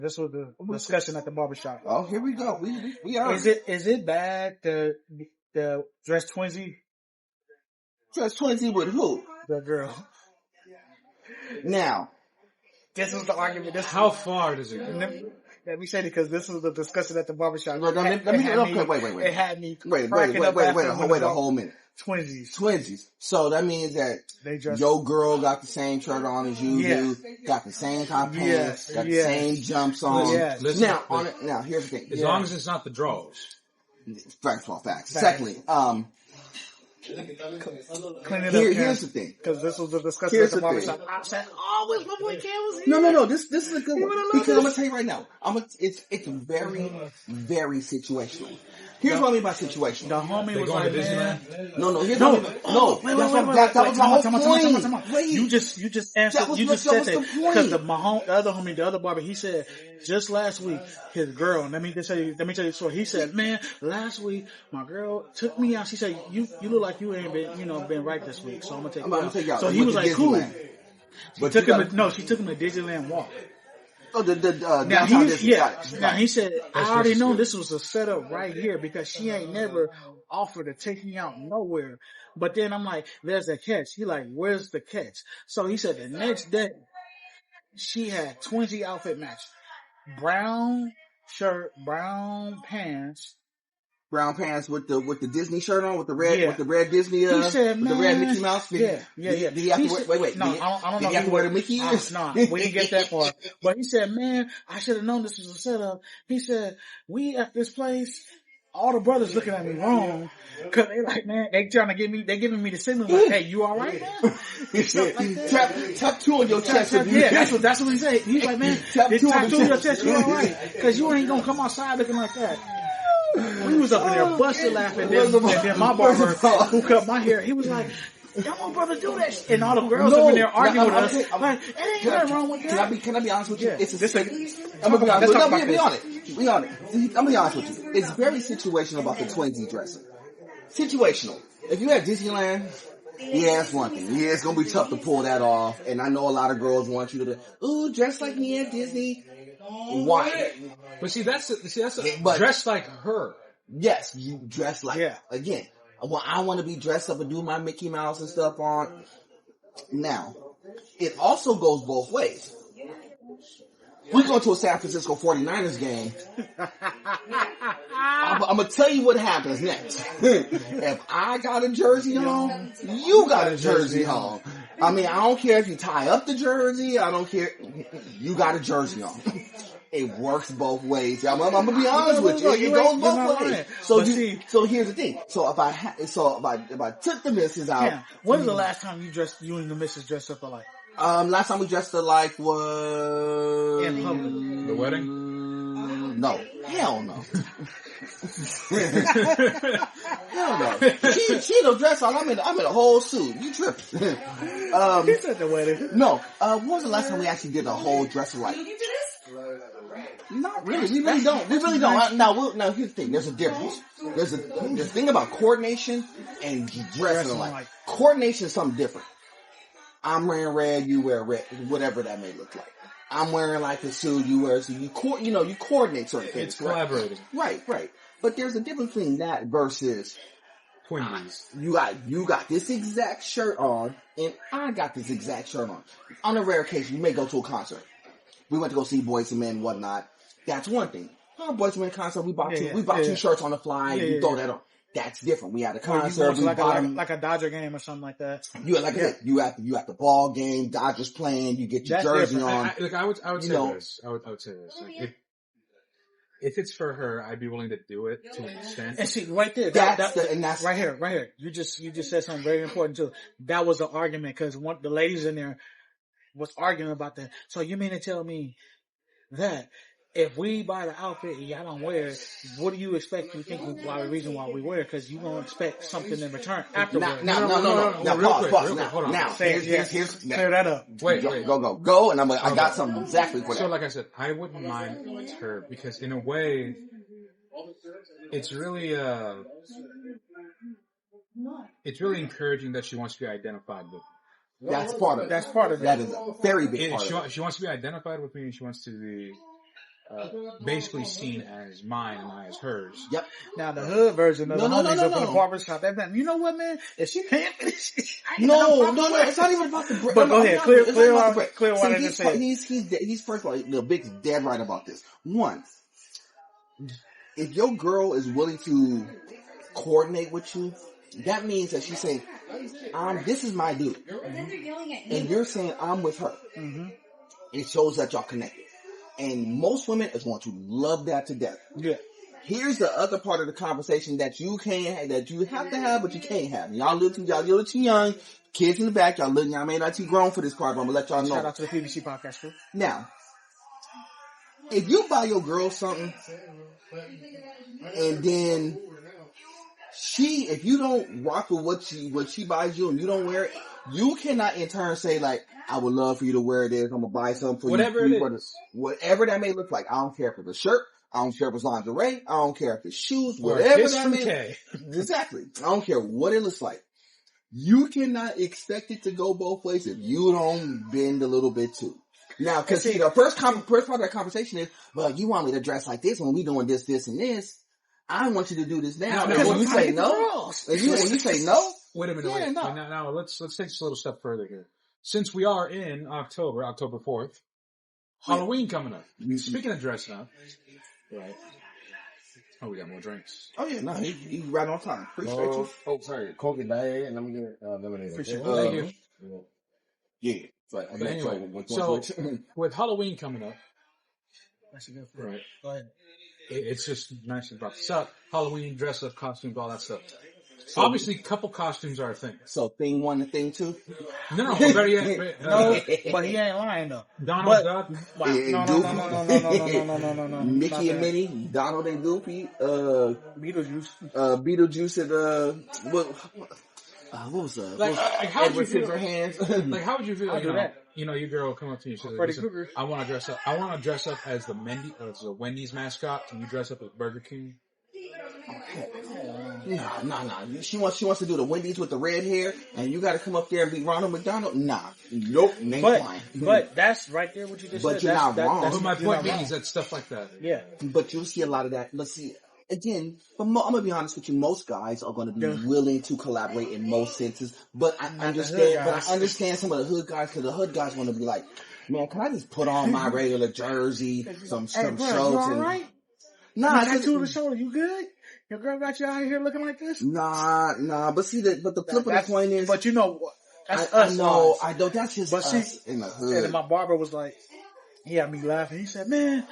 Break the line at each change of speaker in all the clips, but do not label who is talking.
This was the discussion at the barbershop.
Oh, here we go. We are.
Is it bad the dress twinsy?
Dress twinsy with who?
The girl.
Now,
this was the argument.
How far does it go?
Let me say it because this was the discussion at the barbershop.
Wait.
It had me
Wait a whole minute.
Twinsies.
So that means that your girl got the same shirt on as you do, got the same kind of pants, got the same jumps on.
Listen,
now here's the thing.
As long as it's not the drawers.
Facts. Secondly,
Clean it up.
Here's the thing.
Because this was the discussion at the barbershop. I said, always my boy Cam was here.
No. This is a good one. Because I'm gonna tell you right now. It's very, very situational. Here's what I mean by situational.
The homie was like, man.
That was my whole point.
Wait. You just answered. You just said that because the other homie, the other barber, he said just last week his girl. Let me tell you the story. He said, man, last week my girl took me out. She said, you look like you ain't been right this week, so I'm gonna take you out. So he was like, cool. But she took him to Disneyland walk.
Oh,
Now he said, I already know this was a setup right here because she ain't never offered to take me out nowhere. But then I'm like, there's a catch. He like, where's the catch? So he said the next day she had 20 outfit match. Brown shirt, brown pants.
Brown pants with the Disney shirt on, with the red Disney,
he said,
with the red Mickey Mouse. Did he have to wear? Wait.
No, I don't know.
Did he have to wear the Mickey ears?
No, we didn't get that far. But he said, man, I should have known this was a setup. He said, we at this place, all the brothers looking at me wrong. Cause they like, man, they giving me the signal like, hey, you alright, man?
Tap two on your chest.
That's what he said. He's like, man, tap two on your chest, you alright? Cause you ain't gonna come outside looking like that. We was up in there busted laughing, and then my barber who cut my hair, he was like, "Y'all want brother do that?" And all the girls up in there arguing with us. Like, it ain't nothing wrong with that.
Can I be honest with you?
Yeah.
I'm gonna be honest. I'm gonna be honest with you. It's very situational about the twinsy dressing. Situational. If you at Disneyland, yeah, that's one thing. Yeah, it's gonna be tough to pull that off. And I know a lot of girls want you to, dress like me at Disney. Why?
But dress like her.
Yes, you dress like again. Well, I want to be dressed up and do my Mickey Mouse and stuff on. Now, it also goes both ways. We go to a San Francisco 49ers game. I'm gonna tell you what happens next. If I got a jersey on, you got a jersey on. I mean, I don't care if you tie up the jersey. I don't care. You got a jersey on. It works both ways. I'm gonna be honest with you. It goes both ways. So here's the thing. So if I took the missus out.
Yeah. When was the last time you and the missus dressed up alike?
Last time we dressed alike was
in public.
The wedding?
No. Hell no. Hell no. She don't dress all. I'm in a whole suit. You tripping?
He said the wedding.
No. When was the last time we actually did a whole dress alike? Not really. We really don't. Now here's the thing. There's a difference. There's a thing about coordination and dressing alike. Coordination is something different. I'm wearing red, you wear red, whatever that may look like. I'm wearing like a suit, you wear a suit. You coordinate certain things.
It's collaborating.
Right. But there's a difference between that versus
twinsies.
You got this exact shirt on, and I got this exact shirt on. On a rare occasion, you may go to a concert. We went to go see Boyz II Men and whatnot. That's one thing. Our Boyz II Men concert, we bought two shirts on the fly. We throw that on. That's different. We had a concert.
We like a Dodger game or something like that.
You at the ball game. Dodgers playing. You get your jersey on.
I would say this. I would say this. Like, if it's for her, I'd be willing to do it to an extent.
And see, right there, that's right here. You just said something very important too. That was the argument because the ladies in there was arguing about that. So you mean to tell me that if we buy the outfit and y'all don't wear it, what do you expect? You think the reason why we wear it? Because you gonna expect something in return afterwards.
No. Pause. Now,
clear that up.
Wait.
Go, and I got something exactly for that.
So, like I said, I wouldn't mind her because, in a way, it's really encouraging that she wants to be identified with.
That's part of it. That is a very big part of it.
She wants to be identified with me, and she wants to be basically seen as mine and I as hers.
Yep.
Now the hood version of the homies up in the barbershop. That you know what, man? If she paying for this shit,
no. It's not even about the bread.
But go ahead, clear what I just said.
He's first of all, the Big's dead right about this. One, if your girl is willing to coordinate with you, that means that she's saying, this is my dude. Mm-hmm. And you're saying I'm with her. Mm-hmm. It shows that y'all connected. And most women is going to love that to death.
Yeah.
Here's the other part of the conversation that you have to have, but you can't have. Y'all little too young. Kids in the back, y'all may not too grown for this part, but I'm gonna let y'all know.
Shout out to the PVC Podcast Crew.
Now, if you buy your girl something, and then if you don't rock with what she buys you and you don't wear it, you cannot in turn say like, I would love for you to wear this. I'm gonna buy something for you. Whatever that may look like. I don't care if it's a shirt. I don't care if it's lingerie. I don't care if it's shoes. Whatever that may. Exactly. I don't care what it looks like. You cannot expect it to go both ways if you don't bend a little bit too. Now, because the first part of that conversation is, well, you want me to dress like this when we doing this, and this. I want you to do this now.
Because
when you say no, when you say no,
wait a minute. Now let's take this a little step further here. Since we are in October 4th, Halloween coming up. Speaking of dressing up, right? Oh, we got more drinks.
Oh yeah, no, he right on time. Appreciate you.
Oh, sorry, Coke and Diet, and I'm gonna lemonade.
Appreciate you.
Yeah.
But anyway, so with Halloween coming up, right?
Go ahead.
It's just nice to brought this up. Halloween, dress up, costumes, all that stuff. So, obviously, couple costumes are a thing.
So thing one and thing two?
No, better yet.
No, but he ain't lying though.
Donald Duck.
No.
Mickey and Minnie, Donald and Goofy, Beetlejuice and what was that?
Like how would you feel?
Hands.
Like how would you feel? Your girl come up to you. She's like, I want to dress up. I want to dress up as the Wendy's mascot. Can you dress up as Burger King?
No. She wants to do the Wendy's with the red hair, and you got to come up there and be Ronald McDonald. Nah, nope,
but that's right there what you just said.
But you're not wrong.
But my point being is that stuff like that.
Yeah.
But you'll see a lot of that. Let's see. Again, I'm gonna be honest with you. Most guys are gonna be willing to collaborate in most senses, but I understand some of the hood guys, because the hood guys want to be like, man, can I just put on my regular jersey, some shorts, and
nah, tattoo of the shoulder. You good? Your girl got you out here looking like this?
Nah. But see, but the flip of the coin is,
but you know what? That's
us. I know. That's just us in the hood.
And my barber was like, he had me laughing. He said, man,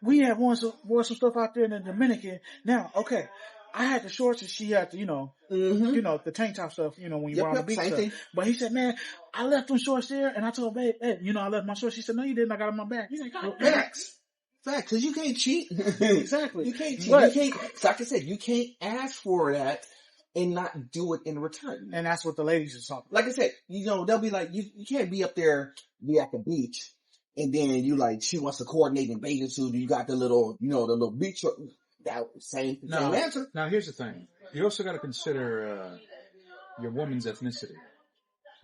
we had wore some stuff out there in the Dominican. Now, okay, I had the shorts and she had the, the tank top stuff, when you were on the beach stuff. But he said, man, I left them shorts there, and I told babe, hey, I left my shorts. She said, no, you didn't. I got them in my bag. He's like, God,
Facts, because you can't cheat.
Exactly.
You can't cheat. Like I said, you can't ask for that and not do it in return.
And that's what the ladies are talking.
Like I said, they'll be like, you can't be up there, be at the beach. And then she wants to coordinate in bathing suit. You got the little beach short. That same answer.
Now here's the thing. You also got to consider your woman's ethnicity,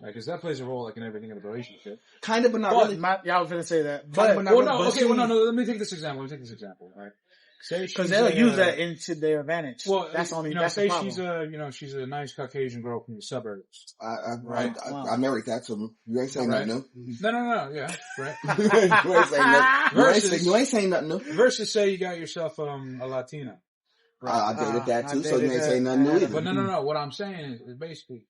right? Because that plays a role like in everything in a relationship.
Kind of, but not really.
I was gonna say that.
Let me take this example. Right?
Because they'll use that into their advantage.
Well,
that's
say she's a nice Caucasian girl from the suburbs.
I married that, so you ain't saying nothing new.
No, yeah, right.
You ain't saying nothing new.
Versus say you got yourself a Latina.
Right? I dated that too, so you ain't saying nothing new either.
But no. What I'm saying is basically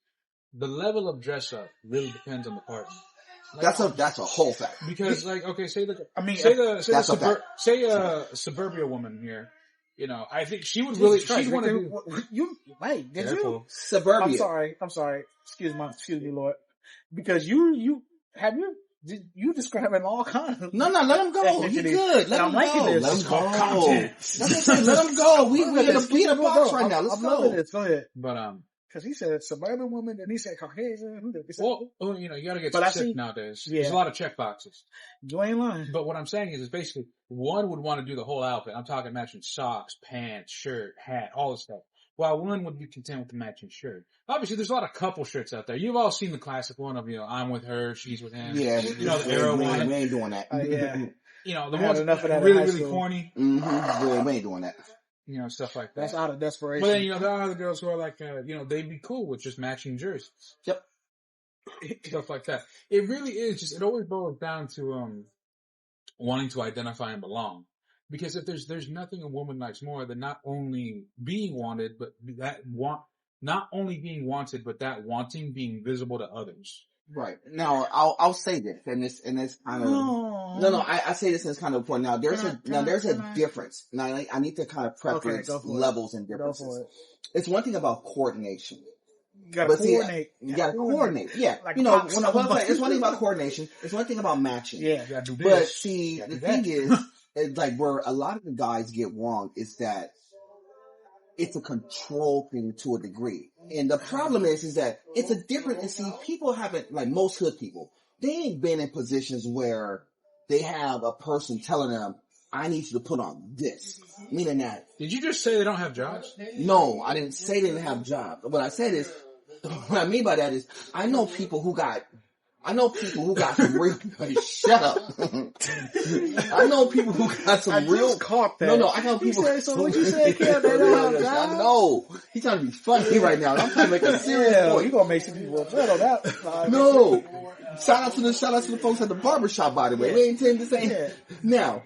the level of dress up really depends on the partner.
Like, that's a whole fact.
Because say a suburbia woman here, I think she would really, she'd want to do.
Wait, did you?
Suburbia.
I'm sorry. Excuse me, Lord. Because you describing all kinds of.
No, let him go. You good. Let him go.
Let him go.
Let him go. We in a Peter box right now. Let's go.
Loving this. Go ahead.
But,
because he said suburban woman, and he said Caucasian.
Well, you gotta get specific nowadays. Yeah. There's a lot of check boxes.
You ain't lying.
But what I'm saying is basically one would want to do the whole outfit. I'm talking matching socks, pants, shirt, hat, all this stuff. While one would be content with the matching shirt. Obviously, there's a lot of couple shirts out there. You've all seen the classic one of, I'm with her, she's with him.
Yeah.
the arrow one.
We ain't doing that.
Yeah.
you know, the
I had
ones
enough of that in
really,
high
really
school.
corny,
Mm-hmm. We ain't doing that.
you know, stuff like that.
That's out of desperation.
But then, you know, there are other girls who are like, you know, they'd be cool with just matching jerseys.
Yep.
Stuff like that. It really is just, it always boils down to, wanting to identify and belong. Because if there's nothing a woman likes more than not only being wanted, but not only being wanted, but that wanting being visible to others.
Right. Now, I'll say this, and this kind of, no, I say this and it's kind of important. Now, there's a difference. Now, I need to kind of preference levels and differences. It's one thing about coordination.
You gotta coordinate.
You gotta coordinate. Yeah.
Like
you know, when I'm saying, it's one thing about coordination. It's one thing about matching.
Yeah.
You gotta do this.
But see, the thing is, like where a lot of the guys get wrong is that it's a control thing to a degree. And the problem is that it's a different, and see, people haven't, like most hood people, they ain't been in positions where they have a person telling them, I need you to put on this. Meaning that.
Did you just say they don't have jobs?
No, I didn't say they didn't have jobs. What I said is, what I mean by that is, I know people who got some real, shut up. I know people who got some real,
caught that.
No, I know people.
So what you said, Kev, they don't have
I know. He's trying to be funny right now. I'm trying to make a serious point.
You gonna make some people upset on that.
No. Shout out to the folks at the barbershop, by the way. We ain't saying this ain't.
Yeah.
Now,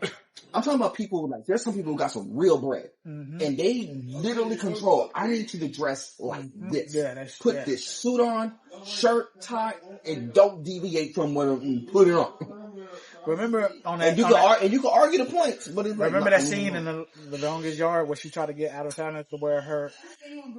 I'm talking about people, like, there's some people who got some real bread. Mm-hmm. And they literally control, I need you to dress like this.
Yeah,
put this suit on, shirt, tie, and don't deviate from what I'm put it on.
Remember on that,
and you can argue the points, but it's
remember that scene in the Longest Yard where she tried to get out of town to wear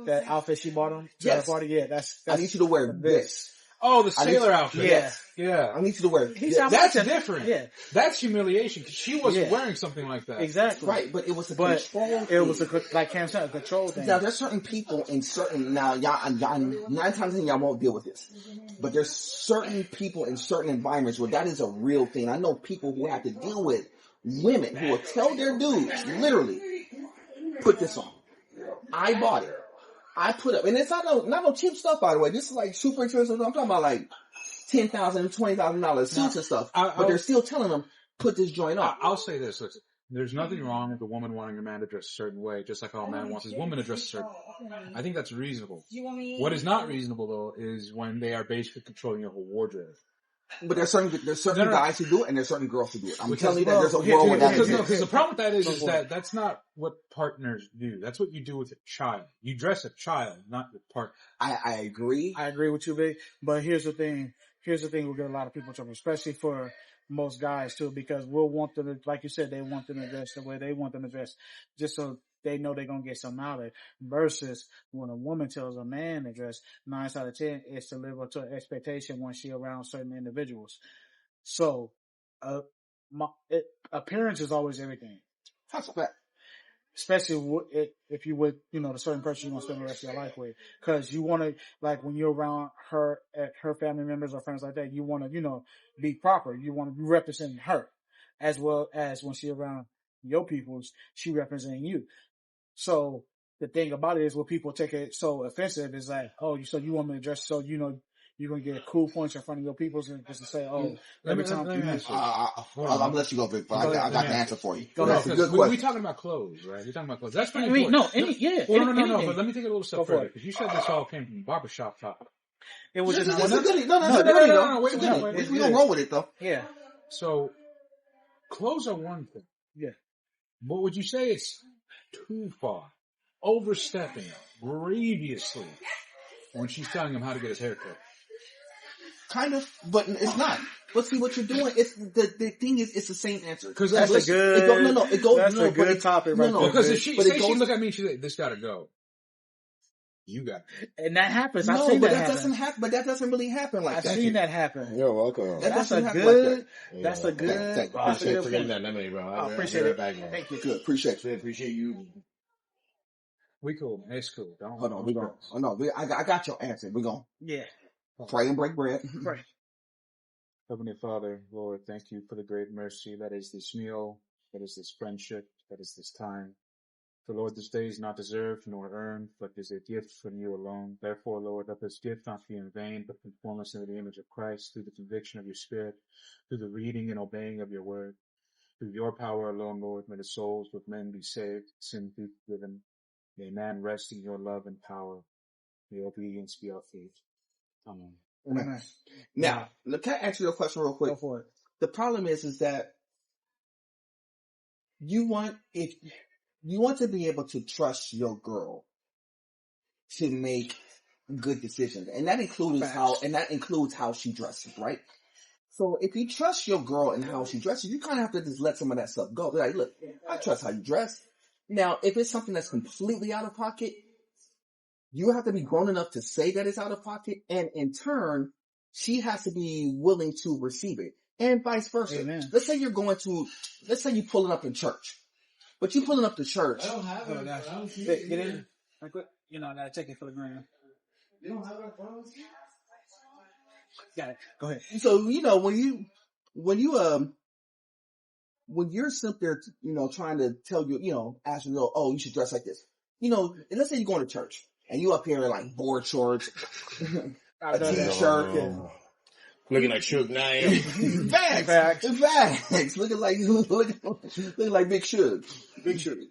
that outfit she bought him to the party? Yeah, that's
I need you to wear this.
Oh, the sailor outfit.
Yeah. I need you to wear this.
That's different.
Yeah.
That's humiliation because she wasn't wearing something like that.
Exactly.
Right, but it was a control thing.
It was like Cam said, a control thing.
Now, there's certain people in certain, now, y'all, 9 times out of 10, y'all won't deal with this. But there's certain people in certain environments where that is a real thing. I know people who have to deal with women who will tell their dudes, literally, put this on. I bought it. I put up, and it's not no cheap stuff, by the way. This is like super expensive. I'm talking about like $10,000, $20,000 suits and stuff. But they're still telling them, put this joint on.
I'll say this. Listen, there's nothing wrong with a woman wanting a man to dress a certain way, just like how a man wants his woman to dress a certain way. I think that's reasonable. What is not reasonable, though, is when they are basically controlling your whole wardrobe.
But there's certain guys who do it, and there's certain girls who do it. I'm telling you that there's a world where that exists.
Because the problem with that is that that's not what partners do. That's what you do with a child. You dress a child, not your partner.
I agree.
I agree with you, Big. But here's the thing. We'll get a lot of people in trouble, especially for most guys too, because we'll want them to, like you said, they want them to dress the way they want them to dress, just so they know they're gonna get something out of it. Versus when a woman tells a man to dress, 9 out of 10 is to live up to an expectation when she around certain individuals. So, appearance is always everything.
That's a fact.
Especially if you with, the certain person you want to spend the rest of your life with. Cause you want to, like, when you're around her family members or friends like that, you want to, be proper. You want to be representing her. As well as when she's around your peoples, she representing you. So the thing about it is when people take it so offensive is like, oh, so you want me to dress so, you're going to get cool points in front of your peoples and just to say, oh, every time you
I'm going to let you go, Vic, but I got the answer for you.
Go ahead. We're talking about clothes, right? We're talking about clothes. That's pretty important. No, but let me take it a little step further, because you said this all came from Barbershop talk.
It was just
a goodie. No, wait, we don't roll with it, though.
Yeah.
So, clothes are one thing.
Yeah.
But would you say it's too far, overstepping grievously when she's telling him how to get his hair cut?
Kind of, but it's not. But see what you're doing. It's the thing is, it's the same answer.
Because
that's a good.
It goes.
That's a good topic, right?
Because if she look at me, she's like, "This gotta go." You got it.
And that happens.
I've seen that happen. Doesn't happen. But that doesn't really happen like that.
I've seen that happen.
You're welcome.
That's a good. That's a good.
I appreciate for getting that memory, bro.
I appreciate it.
Thank
you. Good. Appreciate
you.
We cool. It's cool.
Hold on. We going. Oh no. I got your answer. We going.
Yeah.
Pray and break bread.
Pray.
Heavenly Father, Lord, thank you for the great mercy that is this meal, that is this friendship, that is this time. For Lord, this day is not deserved nor earned, but is a gift from you alone. Therefore, Lord, let this gift not be in vain, but conform us into the image of Christ through the conviction of your Spirit, through the reading and obeying of your word. Through your power alone, Lord, may the souls of men be saved, sin be forgiven. May man rest in your love and power. May obedience be our faith. Amen.
Amen. Now, can I answer your question real quick?
Go for it.
The problem is that you want to be able to trust your girl to make good decisions, and that includes how she dresses, right? So if you trust your girl and how she dresses, you kind of have to just let some of that stuff go. Be like, look, I trust how you dress. Now, if it's something that's completely out of pocket, you have to be grown enough to say that it's out of pocket, and in turn, she has to be willing to receive it, and vice versa.
Amen.
Let's say you're pulling up in church, but you pulling up to church.
I don't have it. Get in. I gotta take it for the gram. You don't have it. Got it. Go ahead.
So when you're sitting there, trying to tell you, ask you, oh, you should dress like this. Let's say you're going to church and you up here in like board shorts, a t-shirt,
looking like Suge Knight.
Facts. Looking like Big Suge. Big Suge.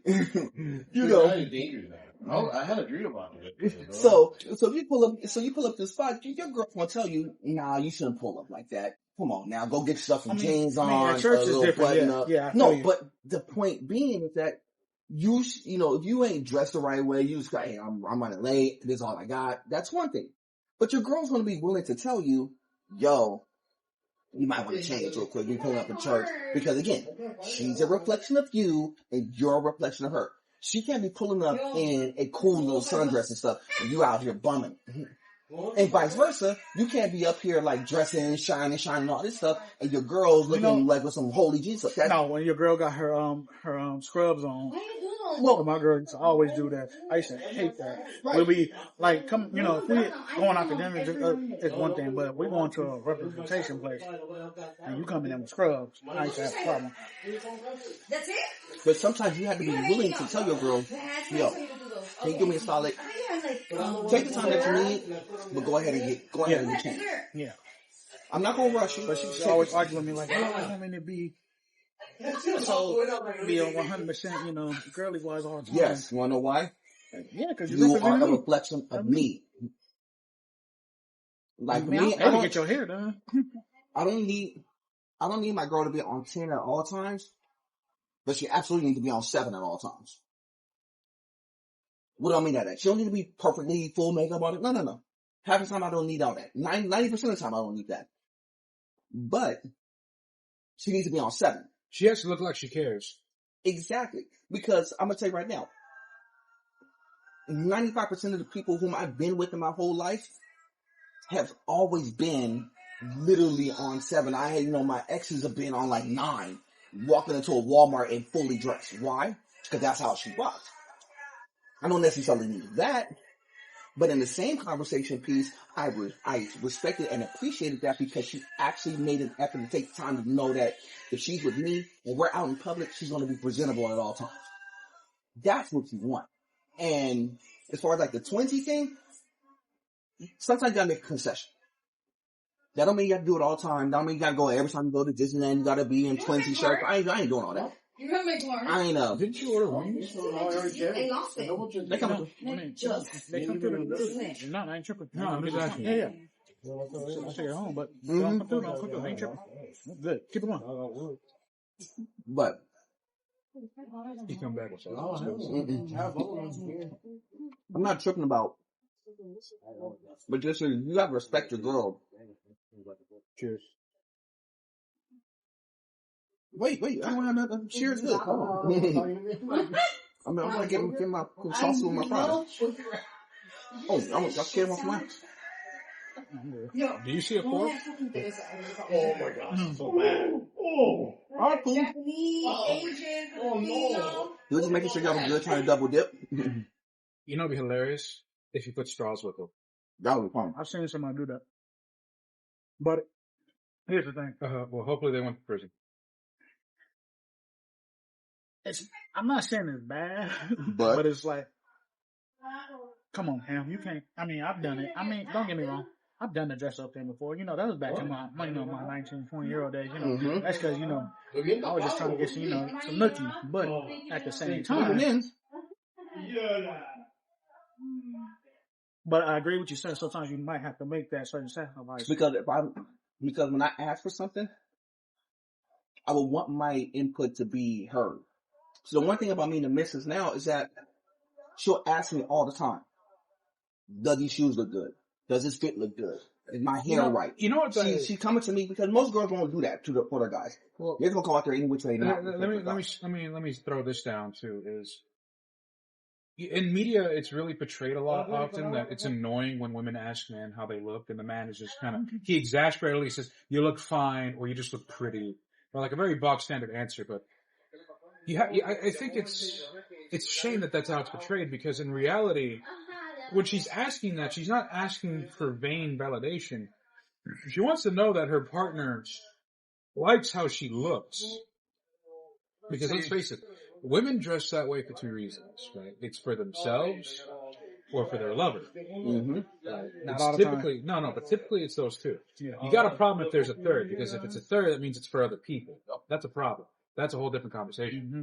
I had a dream about it.
So you pull up this spot, your girl's gonna tell you, nah, you shouldn't pull up like that. Come on now, go get yourself some jeans on,
church
a
is
little
different.
button up.
Yeah,
no, but the point being is that if you ain't dressed the right way, you just got, hey, I'm running late, this is all I got. That's one thing. But your girl's gonna be willing to tell you, yo, you might want to change real quick. You pulling up in church because again, she's a reflection of you and you're a reflection of her. She can't be pulling up in a cool little sundress and stuff and you out here bumming. And vice versa, you can't be up here like dressing, shining, all this stuff, and your girl's looking like with some holy Jesus.
No, when your girl got her scrubs on. Well, my girl used to always do that. I used to hate that. Right. We'll be like, if we going out to dinner, it's one thing, but we're going to a representation place, and you come in there with scrubs. I used to have a problem.
That's it?
But sometimes you have to be willing to tell your girl, yo, can you give me a solid? Take the time that you need, but go ahead and change.
Yeah.
I'm not gonna rush you.
But she's always arguing with me like, I don't mean to be. So be a 100%, girly wise all the time.
Yes, you wanna know why?
Yeah, because
you are a reflection of me. Like me,
I don't get your hair done.
I don't need my girl to be on 10 at all times, but she absolutely needs to be on 7 at all times. What do I mean by that? She don't need to be perfectly full makeup on it. No. Half the time I don't need all that. 90% of the time I don't need that. But she needs to be on 7.
She has to look like she cares.
Exactly. Because I'm going to tell you right now, 95% of the people whom I've been with in my whole life have always been literally on 7. My exes have been on like 9, walking into a Walmart and fully dressed. Why? Because that's how she rocks. I don't necessarily need that, but in the same conversation piece, I respected and appreciated that because she actually made an effort to take time to know that if she's with me and we're out in public, she's going to be presentable at all times. That's what you want. And as far as like the twinsy thing, sometimes you gotta make a concession. That don't mean you have to do it all the time. That don't mean you gotta go every twice you go to Disneyland, you gotta be in twinsy shirts. I ain't doing all that.
You're gonna make more.
I ain't
Didn't you order wings?
They lost it.
They come up.
They come through. No, I ain't tripping.
No, I'm just asking.
Yeah. I'll take it home, but don't come through. I ain't tripping. Good. Keep it on.
But
You come back with something.
I'm not tripping about, but just so you gotta respect your girl.
Cheers.
Wait, I don't have nothing. Cheers, good. Come on. I'm gonna get my sauce with my fries. Oh, I scared off my.
Do you see a fork?
Oh my gosh, so bad.
All right, cool.
Japanese, Asian, Filipino.
You just making sure you have a good trying to double dip.
You know, it'd be hilarious if you put straws with them.
That would be fun.
I've seen somebody do that. But here's the thing.
Well, hopefully they went to prison.
I'm not saying it's bad, but it's like, come on, Ham, you can't. I mean, I've done it. I mean, don't get me wrong. I've done the dress up thing before. That was back in my 19, 20-year-old days. That's because, I was just trying to get some nookie. But at the same time, but I agree with you, sir. Sometimes you might have to make that certain sacrifice.
Because when I ask for something, I would want my input to be heard. So the one thing about me and the missus now is that she'll ask me all the time, does these shoes look good? Does this fit look good? Is my hair right?
You know what?
She's coming to me because most girls won't do that for their guys. Well, they're gonna go out there any which way.
Let me throw this down too. Is in media, it's really portrayed a lot often that it's annoying when women ask men how they look, and the man is just kind of he exasperatedly says, "You look fine," or "You just look pretty," or like a very bog standard answer. But I think it's a shame that that's how it's portrayed, because in reality, when she's asking that, she's not asking for vain validation. She wants to know that her partner likes how she looks. Because let's face it, women dress that way for two reasons, right? It's for themselves or for their lover. Mm-hmm. It's typically, but typically it's those two. You got a problem if there's a third, because if it's a third, that means it's for other people. That's a problem. That's a whole different conversation. Mm-hmm.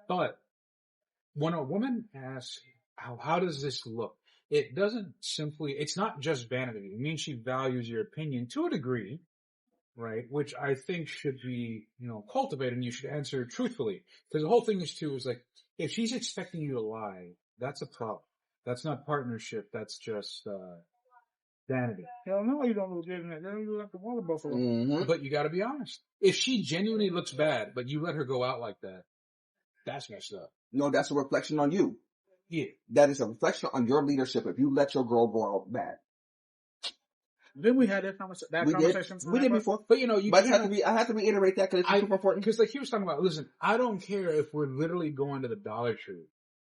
But when a woman asks, how does this look? It doesn't simply, it's not just vanity. It means she values your opinion to a degree, right? Which I think should be, cultivated, and you should answer truthfully. Because the whole thing is like, if she's expecting you to lie, that's a problem. That's not partnership. That's just, vanity.
Hell no, you don't look good in that. You look like the water buffalo.
Mm-hmm. But you gotta be honest. If she genuinely looks bad, but you let her go out like that, that's messed up.
No, that's a reflection on you.
Yeah.
That is a reflection on your leadership if you let your girl go out bad.
Then we had that conversation.
We did before.
But
I have to reiterate that because it's super important.
Because like he was talking about, listen, I don't care if we're literally going to the Dollar Tree,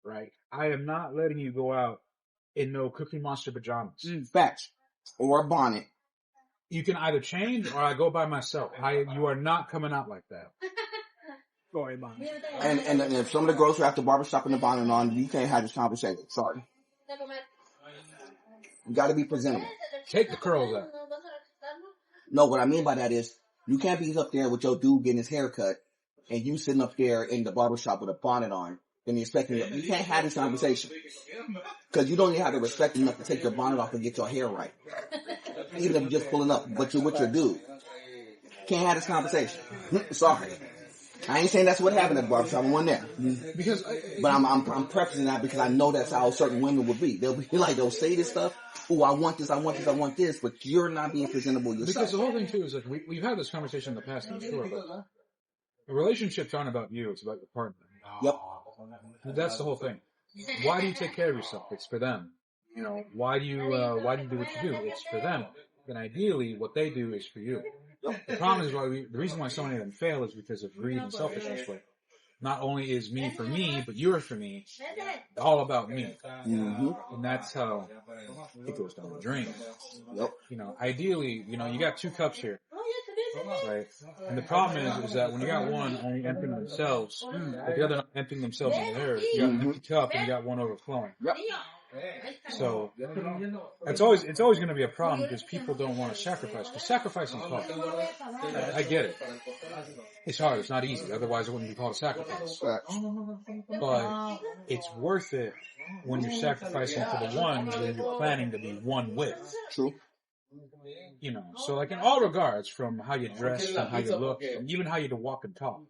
right? I am not letting you go out in no Cookie Monster pajamas.
Facts. Or a bonnet.
You can either change or I go by myself. You are not coming out like that.
Go ahead, bonnet.
And if some of the girls who have the barbershop and the bonnet on, you can't have this conversation. Sorry. You gotta be presentable.
Take the curls out.
No, what I mean by that is, you can't be up there with your dude getting his hair cut, and you sitting up there in the barbershop with a bonnet on, and you're expecting you can't have this conversation. Because you don't even have the respect enough to take your bonnet off and get your hair right. Even if you're just pulling up, but you're with your dude. Can't have this conversation. Sorry. I ain't saying that's what happened at the barbershop. I wasn't there. But I'm prefacing that because I know that's how certain women would be. They'll be like, they'll say this stuff. Oh, I want this, but you're not being presentable yourself.
Because the whole thing too is like, we've had this conversation in the past, I'm sure, but a relationship's not about you, it's about your partner.
Yep.
That's the whole thing. Why do you take care of yourself? It's for them. Why do you do what you do? It's for them. And ideally, what they do is for you. The problem is the reason why so many of them fail is because of greed and selfishness. But not only is me for me, but you're for me. All about me. Mm-hmm. And that's how it goes down the drain.
Yep.
Ideally, you got two cups here. Right? And the problem is that when you got one only emptying themselves, but the other emptying themselves in theirs, you got an empty cup and you got one overflowing.
Yep.
So it's always going to be a problem because people don't want to sacrifice. Because sacrificing is hard. I get it. It's hard. It's not easy. Otherwise, it wouldn't be called a sacrifice. But it's worth it when you're sacrificing for the one that you're planning to be one with.
True.
So like in all regards, from how you dress, from how you look, and even how you walk and talk,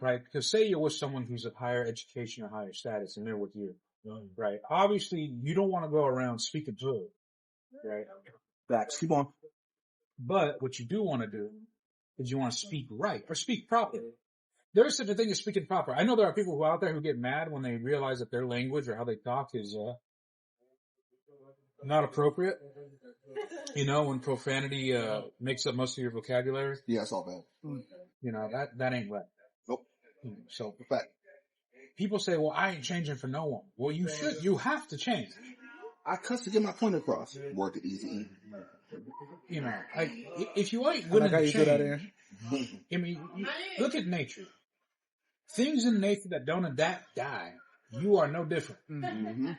right? Because say you're with someone who's of higher education or higher status, and they're with you. Right. Obviously, you don't want to go around speaking to it. Right.
Facts. Keep on.
But what you do want to do is you want to speak right or speak properly. There is such a thing as speaking proper. I know there are people who are out there who get mad when they realize that their language or how they talk is not appropriate. When profanity makes up most of your vocabulary.
Yeah, it's all bad.
That ain't right.
Nope.
So
fact.
People say, well, I ain't changing for no one. Well, you should. You have to change.
I cuss to get my point across. Work it easy.
If you ain't willing to change, look at nature. Things in nature that don't adapt die. You are no different. Mm-hmm.